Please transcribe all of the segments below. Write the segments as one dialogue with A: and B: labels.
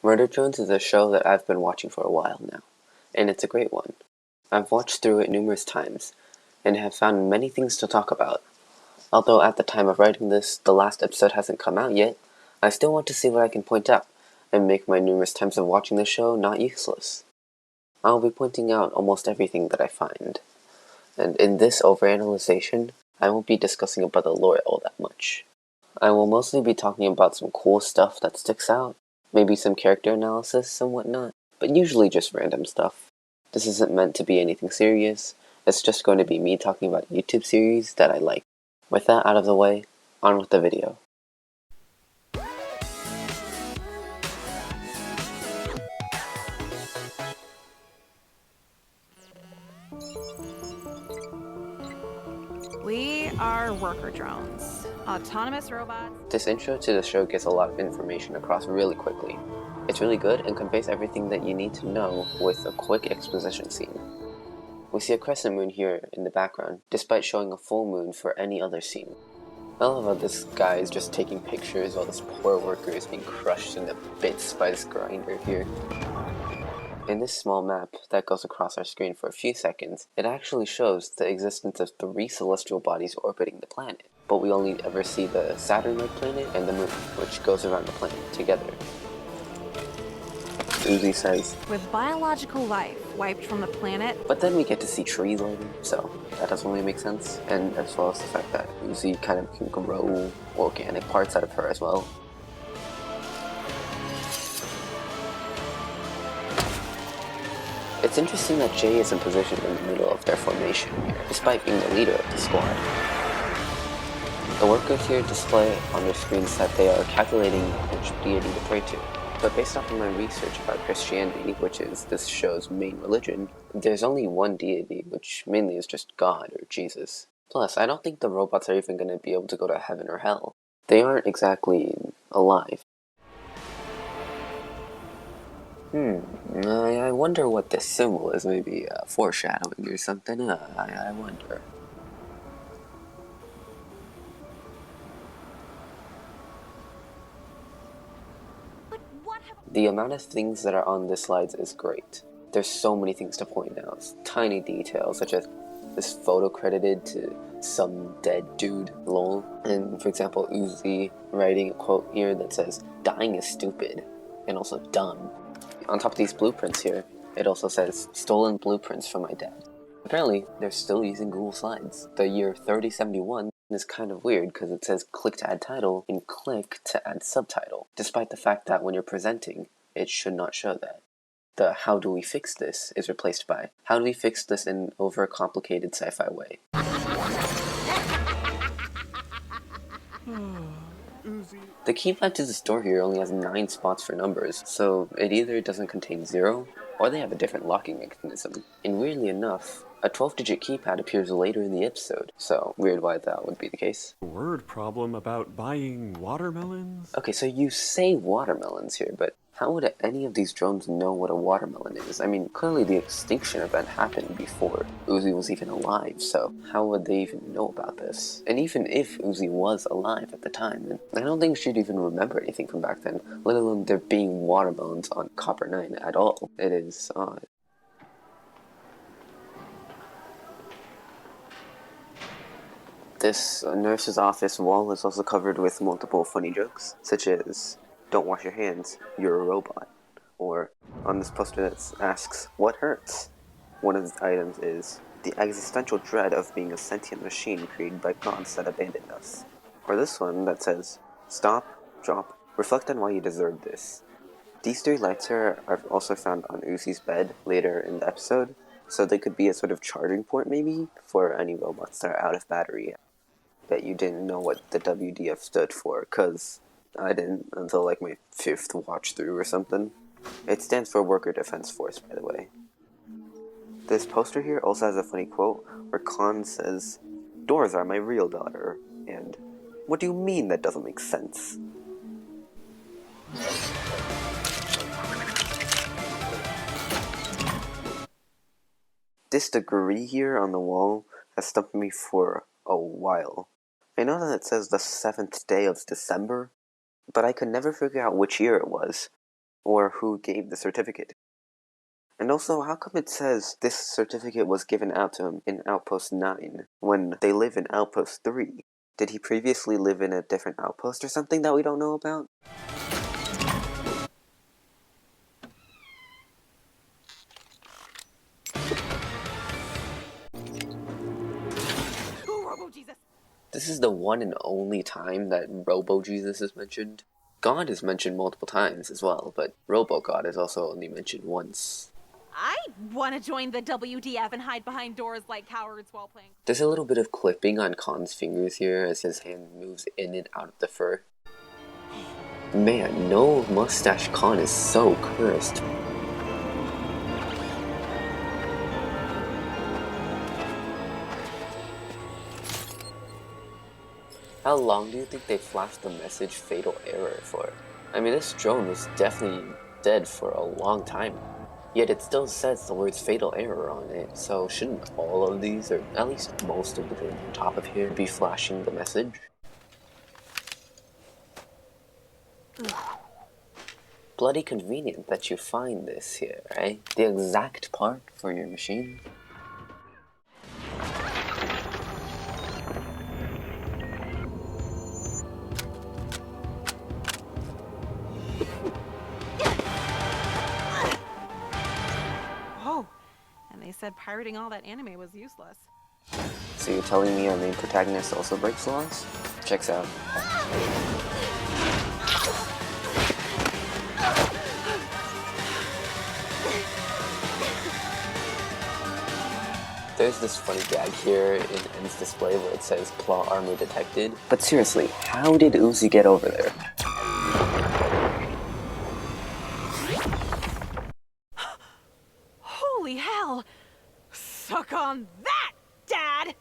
A: Murder Drones is a show that I've been watching for a while now, and it's a great one. I've watched through it numerous times, and have found many things to talk about. Although at the time of writing this, the last episode hasn't come out yet, I still want to see what I can point out, and make my numerous times of watching the show not useless. I'll be pointing out almost everything that I find, and in this overanalyzation, I won't be discussing about the lore all that much. I will mostly be talking about some cool stuff that sticks out, maybe some character analysis and whatnot, but usually just random stuff. This isn't meant to be anything serious, it's just going to be me talking about a YouTube series that I like. With that out of the way, on with the video.
B: We are worker drones, autonomous robots.
A: This intro to the show gets a lot of information across really quickly. It's really good and conveys everything that you need to know with a quick exposition scene. We see a crescent moon here in the background, despite showing a full moon for any other scene. I love how this guy is just taking pictures while this poor worker is being crushed into bits by this grinder here. In this small map that goes across our screen for a few seconds, it actually shows the existence of 3 celestial bodies orbiting the planet, but we only ever see the Saturn-like planet and the moon, which goes around the planet together. Uzi says,
B: With biological life wiped from the planet.
A: but then we get to see trees later, so that doesn't really make sense, and as well as the fact that Uzi kind of can grow organic parts out of her as well. It's interesting that Jay isn't positioned in the middle of their formation here, despite being the leader of the squad. The workers here display on their screens that they are calculating which deity to pray to. But based off of my research about Christianity, which is this show's main religion, there's only one deity, which mainly is just God or Jesus. Plus, I don't think the robots are even going to be able to go to heaven or hell. They aren't exactly alive. I wonder what this symbol is, maybe foreshadowing or something, I wonder. The amount of things that are on this slides is great. There's so many things to point out, tiny details such as this photo credited to some dead dude, lol, and for example Uzi writing a quote here that says, "Dying is stupid," and also dumb. On top of these blueprints here, it also says, "Stolen blueprints from my dad." Apparently, they're still using Google Slides. The year 3071 is kind of weird because it says click to add title and click to add subtitle, despite the fact that when you're presenting, it should not show that. The "how do we fix this" is replaced by "how do we fix this in an overcomplicated sci-fi way." The keypad to this door here only has 9 spots for numbers, so it either doesn't contain 0, or they have a different locking mechanism. And weirdly enough, a 12-digit keypad appears later in the episode, so weird why that would be the case.
C: Word problem about buying watermelons?
A: Okay, so you say watermelons here, but how would any of these drones know what a watermelon is? I mean, clearly the extinction event happened before Uzi was even alive, so how would they even know about this? And even if Uzi was alive at the time, then I don't think she'd even remember anything from back then, let alone there being watermelons on Copper 9 at all. It is odd. This nurse's office wall is also covered with multiple funny jokes, such as, "Don't wash your hands, you're a robot." Or, on this poster that asks, "What hurts?" One of the items is, "The existential dread of being a sentient machine created by gods that abandoned us." Or this one that says, "Stop, drop, reflect on why you deserve this." These 3 lights here are also found on Uzi's bed later in the episode, so they could be a sort of charging port maybe for any robots that are out of battery. Bet you didn't know what the WDF stood for, cause I didn't until like my 5th watch through or something. It stands for Worker Defense Force, by the way. This poster here also has a funny quote where Khan says, "Doors are my real daughter," and "What do you mean that doesn't make sense?" This degree here on the wall has stumped me for a while. I know that it says the 7th day of December, but I could never figure out which year it was. or who gave the certificate. And also, how come it says this certificate was given out to him in Outpost 9 when they live in Outpost 3? Did he previously live in a different outpost or something that we don't know about? This is the one and only time that Robo-Jesus is mentioned. God is mentioned multiple times as well, but Robo-God is also only mentioned once.
B: I want to join the WDF and hide behind doors like cowards while playing.
A: There's a little bit of clipping on Khan's fingers here as his hand moves in and out of the fur. Man, no mustache Khan is so cursed. How long do you think they flashed the message fatal error for? I mean, this drone was definitely dead for a long time. Yet it still says the words fatal error on it, so shouldn't all of these, or at least most of the drones on top of here, be flashing the message? Bloody convenient that you find this here, right? The exact part for your machine.
B: Whoa, and they said pirating all that anime was useless.
A: So you're telling me our main protagonist also breaks laws? Checks out. There's this funny gag here in N's display where it says claw armor detected. But seriously, how did Uzi get over there?
B: Holy hell! Suck on that, Dad!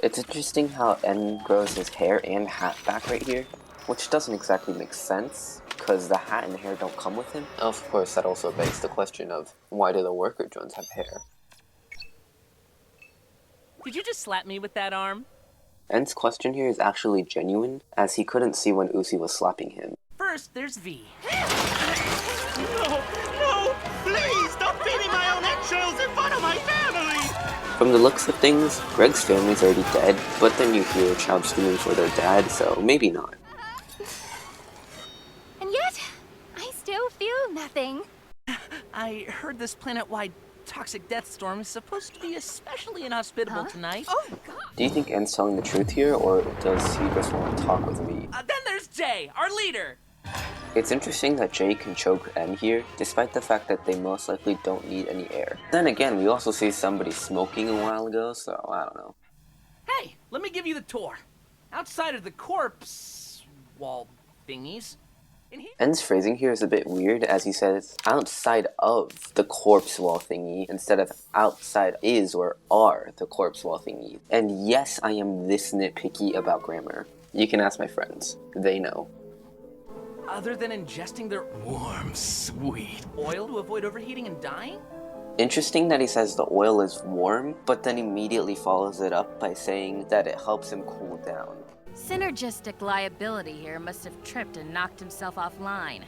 A: It's interesting how N grows his hair and hat back right here, which doesn't exactly make sense, because the hat and hair don't come with him. Of course, that also begs the question of, why do the worker drones have hair?
D: Did you just slap me with that arm?
A: N's question here is actually genuine, as he couldn't see when Uzi was slapping him.
D: First, there's V.
E: No, please stop feeding my own eggshells in front of my family!
A: From the looks of things, Greg's family's already dead, but then you hear a child screaming for their dad, so maybe not.
F: And yet, I still feel nothing.
D: I heard this planet-wide toxic death storm is supposed to be especially inhospitable tonight.
B: Oh, God!
A: Do you think N's telling the truth here, or does he just want to talk with me?
D: Then there's Jay, our leader!
A: It's interesting that Jay can choke N here, despite the fact that they most likely don't need any air. Then again, we also see somebody smoking a while ago, so I don't know.
D: Hey, let me give you the tour. Outside of the corpse wall thingies. In here.
A: N's phrasing here is a bit weird, as he says outside of the corpse wall thingy instead of outside is or are the corpse wall thingy. And yes, I am this nitpicky about grammar. You can ask my friends. They know.
D: Other than ingesting their warm, sweet oil to avoid overheating and dying?
A: Interesting that he says the oil is warm, but then immediately follows it up by saying that it helps him cool down.
F: Synergistic liability here must have tripped and knocked himself offline.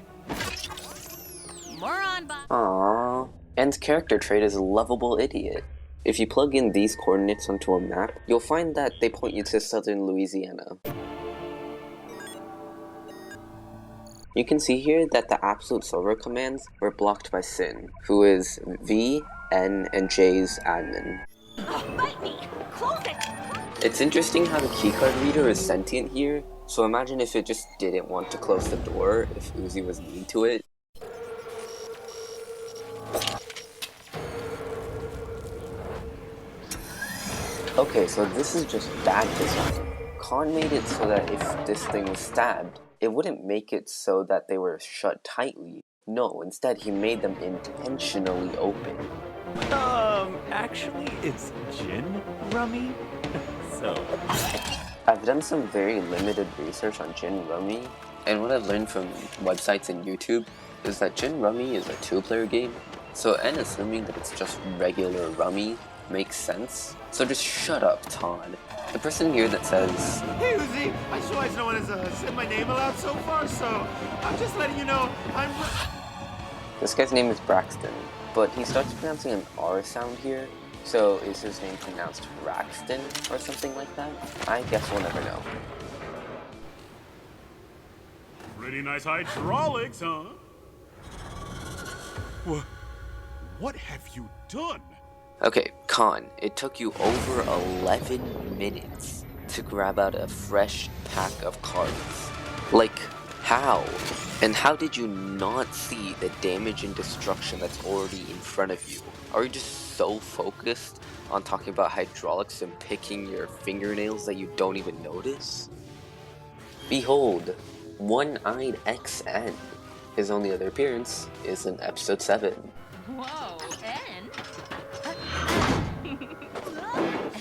F: Moron bot.
A: Aww. N's character trait is lovable idiot. If you plug in these coordinates onto a map, you'll find that they point you to southern Louisiana. You can see here that the absolute server commands were blocked by Sin, who is V, N, and J's admin.
F: Bite me! Close it!
A: It's interesting how the keycard reader is sentient here, so imagine if it just didn't want to close the door if Uzi was mean to it. Okay, so this is just bad design. Khan made it so that if this thing was stabbed, it wouldn't make it so that they were shut tightly. No, instead he made them intentionally open.
C: Actually, it's gin rummy. So,
A: I've done some very limited research on Gin Rummy, and what I've learned from websites and YouTube is that Gin Rummy is a 2-player game, so N assuming that it's just regular Rummy makes sense. So just shut up, Todd. The person here that says,
E: Hey, Uzi, I sure no one has said my name aloud so far, so I'm just letting you know I'm...
A: this guy's name is Braxton, but he starts pronouncing an R sound here, so is his name pronounced Raxton or something like that? I guess we'll never know.
G: Pretty nice hydraulics, huh? What have you done?
A: Okay, Con, it took you over 11 minutes to grab out a fresh pack of cards. Like, how? And how did you not see the damage and destruction that's already in front of you? Are you just so focused on talking about hydraulics and picking your fingernails that you don't even notice? Behold, One-Eyed XN. His only other appearance is in episode 7.
F: Whoa, and?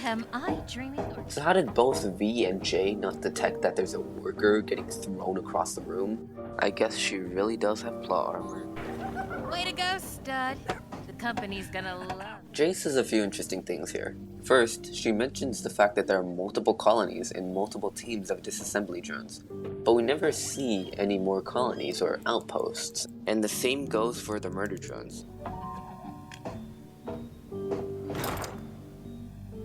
F: Am I dreaming or...
A: So how did both V and J not detect that there's a worker getting thrown across the room? I guess she really does have plot armor.
F: Way to go, stud. The company's gonna love...
A: Jay says a few interesting things here. First, she mentions the fact that there are multiple colonies and multiple teams of disassembly drones, but we never see any more colonies or outposts. And the same goes for the murder drones.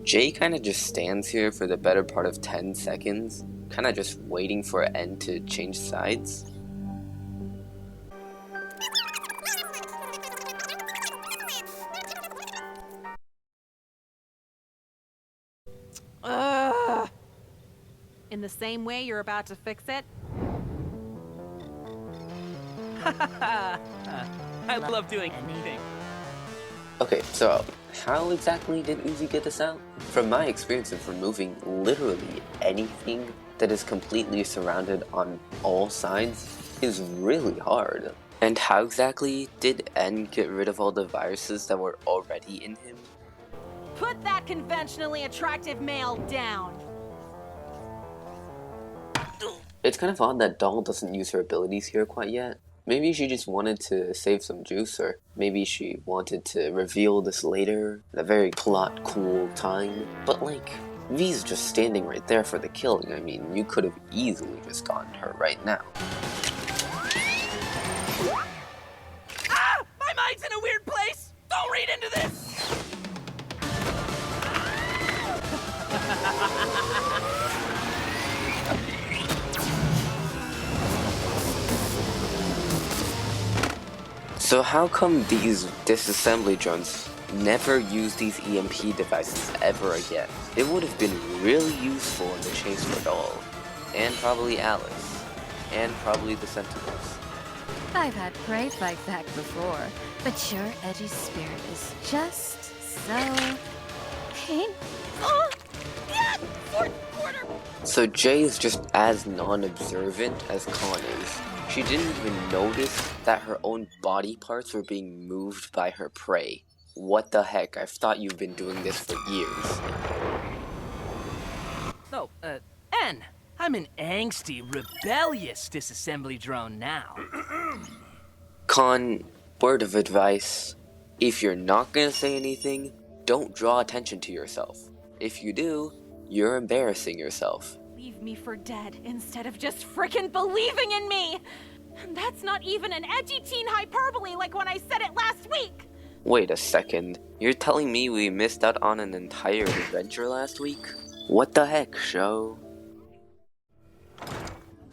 A: Jay kinda just stands here for the better part of 10 seconds, kinda just waiting for N to change sides.
B: Ugh. In the same way you're about to fix it?
D: I love doing anything.
A: Okay, so how exactly did Uzi get this out? From my experience of removing literally anything that is completely surrounded on all sides is really hard. And how exactly did N get rid of all the viruses that were already in him?
B: Put that conventionally attractive male down.
A: It's kind of odd that Doll doesn't use her abilities here quite yet. Maybe she just wanted to save some juice, or maybe she wanted to reveal this later at a very plot cool time. But like, V's just standing right there for the killing. I mean, you could have easily just gotten her right now.
D: Ah! My mind's in a weird place! Don't read into this!
A: So how come these disassembly drones never use these EMP devices ever again? It would have been really useful in the chase for Doll, and probably Alice, and probably the Sentinels.
F: I've had prey fight back before, but your edgy spirit is just so... painful. Yeah, fourth quarter.
A: So Jay is just as non-observant as Con is. She didn't even notice that her own body parts were being moved by her prey. What the heck? I've thought you've been doing this for years.
D: No, N. I'm an angsty, rebellious disassembly drone now.
A: Con, word of advice. If you're not gonna say anything, don't draw attention to yourself. If you do, you're embarrassing yourself.
B: Leave me for dead instead of just frickin' believing in me! And that's not even an edgy teen hyperbole like when I said it last week!
A: Wait a second. You're telling me we missed out on an entire adventure last week? What the heck, show?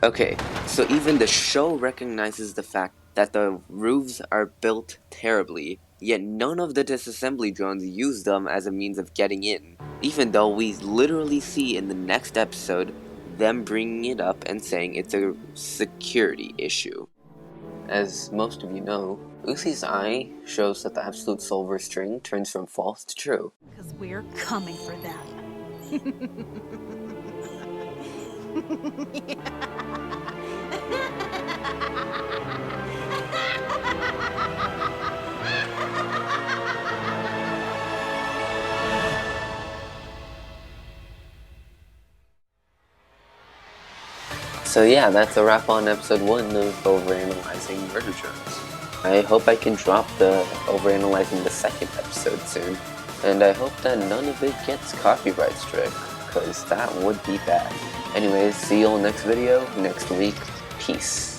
A: Okay, so even the show recognizes the fact that the roofs are built terribly, yet none of the disassembly drones use them as a means of getting in, even though we literally see in the next episode them bringing it up and saying it's a security issue. As most of you know, Uzi's eye shows that the absolute silver string turns from false to true.
B: Because we're coming for them.
A: So yeah, that's a wrap on episode 1 of Overanalyzing Murder Drones. I hope I can drop the Overanalyzing the second episode soon. And I hope that none of it gets copyright struck, cause that would be bad. Anyways, see you all next video, next week. Peace.